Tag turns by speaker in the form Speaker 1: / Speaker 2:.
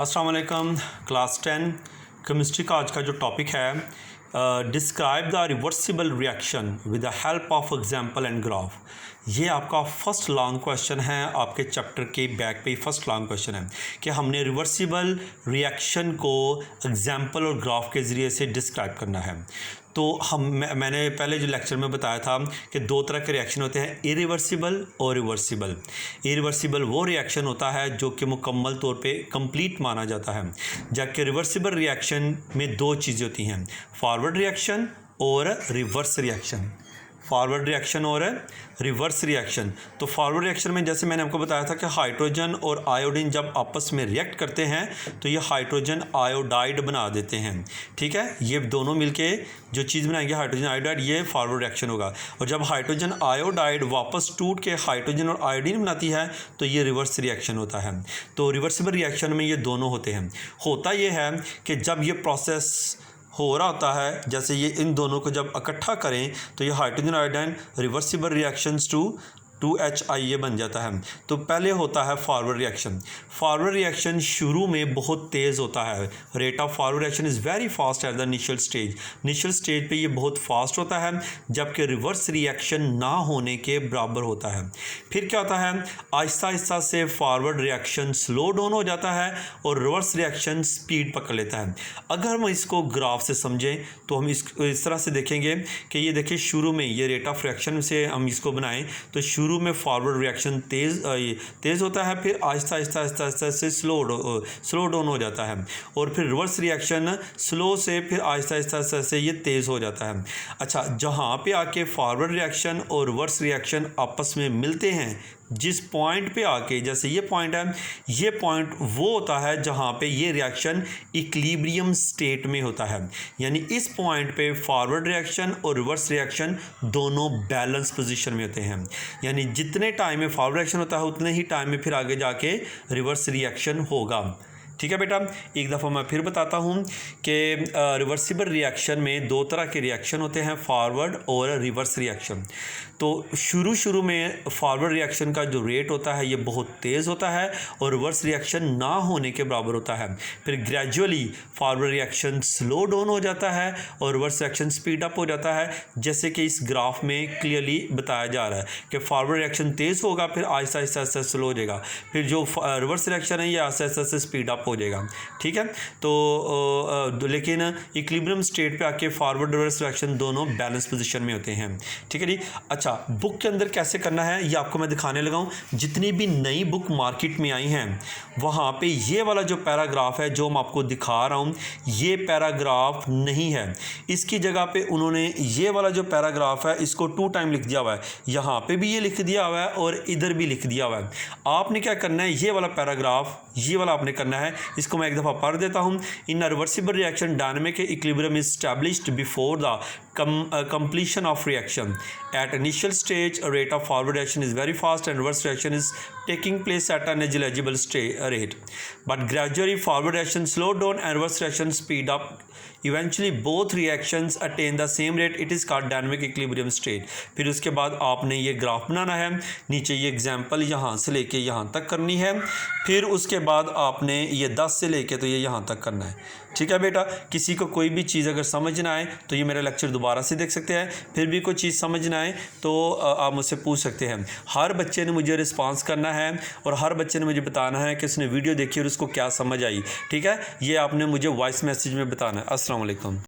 Speaker 1: अस्सलाम वालेकुम। Class 10 chemistry का आज का जो टॉपिक है describe the reversible reaction with the help of example and graph. ये आपका फर्स्ट लॉन्ग क्वेश्चन है, आपके चैप्टर के बैक पे फर्स्ट लॉन्ग क्वेश्चन है कि हमने रिवर्सिबल रिएक्शन को एग्जांपल और ग्राफ के ज़रिए से डिस्क्राइब करना है। तो मैंने पहले जो लेक्चर में बताया था कि दो तरह के रिएक्शन होते हैं, इरिवर्सिबल और रिवर्सिबल। इरिवर्सिबल वो रिएक्शन होता है जो कि मुकम्मल तौर पे कंप्लीट माना जाता है, जबकि रिवर्सिबल रिएक्शन में दो चीज़ें होती हैं, फॉरवर्ड रिएक्शन और रिवर्स रिएक्शन। फॉरवर्ड रिएक्शन और रिवर्स रिएक्शन। तो फॉरवर्ड रिएक्शन में जैसे मैंने आपको बताया था कि हाइड्रोजन और आयोडीन जब आपस में रिएक्ट करते हैं तो ये हाइड्रोजन आयोडाइड बना देते हैं। ठीक है, ये दोनों मिलके जो चीज़ बनाएंगे हाइड्रोजन आयोडाइड, ये फॉरवर्ड रिएक्शन होगा। और जब हाइड्रोजन आयोडाइड वापस टूट के हाइड्रोजन और आयोडीन बनाती है तो ये रिवर्स रिएक्शन होता है। तो रिवर्सिबल रिएक्शन में ये दोनों होते हैं। होता ये है कि जब ये प्रोसेस हो रहा होता है, जैसे ये इन दोनों को जब इकट्ठा करें तो ये hydrogen iodine reversible reactions to 2HI ये बन जाता है। तो पहले होता है फॉरवर्ड रिएक्शन। फॉरवर्ड रिएक्शन शुरू में बहुत तेज़ होता है, rate of forward reaction is very fast at the initial stage. Initial stage पे ये बहुत फास्ट होता है, जबकि रिवर्स रिएक्शन ना होने के बराबर होता है। फिर क्या होता है, आहिस्ता आहिस्ता से फॉरवर्ड रिएक्शन स्लो डाउन हो जाता है और रिवर्स रिएक्शन स्पीड पकड़ लेता है। अगर हम इसको ग्राफ से समझें तो हम इस तरह से देखेंगे कि ये देखिए शुरू में ये रेट ऑफ रिएक्शन से हम इसको बनाएं तो शुरू में फॉरवर्ड रिएक्शन तेज़ होता है, फिर आहिस्ता आहिस्ता से स्लो डाउन हो जाता है, और फिर रिवर्स रिएक्शन स्लो से फिर आहिस्ता आहिस्ता से ये तेज़ हो जाता है। अच्छा, जहाँ पे आके फॉरवर्ड रिएक्शन और रिवर्स रिएक्शन आपस में मिलते हैं, जिस पॉइंट पे आके, जैसे ये पॉइंट है, ये पॉइंट वो होता है जहाँ पे ये रिएक्शन इक्विलिब्रियम स्टेट में होता है। यानी इस पॉइंट पे फॉरवर्ड रिएक्शन और रिवर्स रिएक्शन दोनों बैलेंस पोजीशन में होते हैं। यानी जितने टाइम में फॉरवर्ड रिएक्शन होता है उतने ही टाइम में फिर आगे जाके रिवर्स रिएक्शन होगा। ठीक है बेटा, एक दफ़ा मैं फिर बताता हूँ कि रिवर्सिबल रिएक्शन में दो तरह के रिएक्शन होते हैं, फॉरवर्ड और रिवर्स रिएक्शन। तो शुरू में फॉरवर्ड रिएक्शन का जो रेट होता है ये बहुत तेज़ होता है और रिवर्स रिएक्शन ना होने के बराबर होता है। फिर gradually forward reaction slow down हो जाता है और रिवर्स रिएक्शन स्पीड अप हो जाता है, जैसे कि इस ग्राफ में क्लियरली बताया जा रहा है कि फॉरवर्ड रिएक्शन तेज़ होगा, फिर आहिस्ता आहिस्ता स्लो हो जाएगा, फिर जो रिवर्स रिएक्शन है ये आहिस्ता आहिस्ता से स्पीड अप हो जाएगा। ठीक है, तो लेकिन इक्विलिब्रियम स्टेट पे आके फॉरवर्ड रिवर्स रिएक्शन दोनों बैलेंस पोजीशन में होते हैं। ठीक है जी। अच्छा, बुक के अंदर कैसे करना है ये आपको मैं दिखाने लगा हूँ। जितनी भी नई बुक मार्केट में आई हैं वहाँ पे ये वाला जो पैराग्राफ है जो मैं आपको दिखा रहा हूँ, ये पैराग्राफ नहीं है। इसकी जगह पे उन्होंने ये वाला जो पैराग्राफ है इसको 2 टाइम लिख दिया हुआ है, यहाँ पे भी ये लिख दिया हुआ है और इधर भी लिख दिया हुआ है। आपने क्या करना है, ये वाला पैराग्राफ ये वाला आपने करना है, इसको मैं एक दफ़ा पढ़ देता हूँ। इन reversible reaction dynamic equilibrium is established before the completion of reaction. At initial stage, a rate of forward reaction is very fast and reverse reaction is taking place at a negligible rate. But gradually forward reaction slow down and reverse reaction speed up. Eventually both reactions attain the same rate. It is called dynamic equilibrium state. फिर उसके बाद आपने ये graph बनाना है, नीचे ये example यहाँ से लेके यहाँ तक करनी है, फिर उसके बाद आपने ये 10 से लेके तो ये यहाँ तक करना है। ठीक है बेटा, किसी को कोई भी चीज़ अगर समझ ना आए तो ये मेरा लेक्चर दोबारा से देख सकते हैं, फिर भी कोई चीज़ समझ ना आए तो आप मुझसे पूछ सकते हैं। हर बच्चे ने मुझे रिस्पांस करना है और हर बच्चे ने मुझे बताना है कि उसने वीडियो देखी और उसको क्या समझ आई। ठीक है, ये आपने मुझे वॉइस मैसेज में बताना है। अस्सलाम वालेकुम।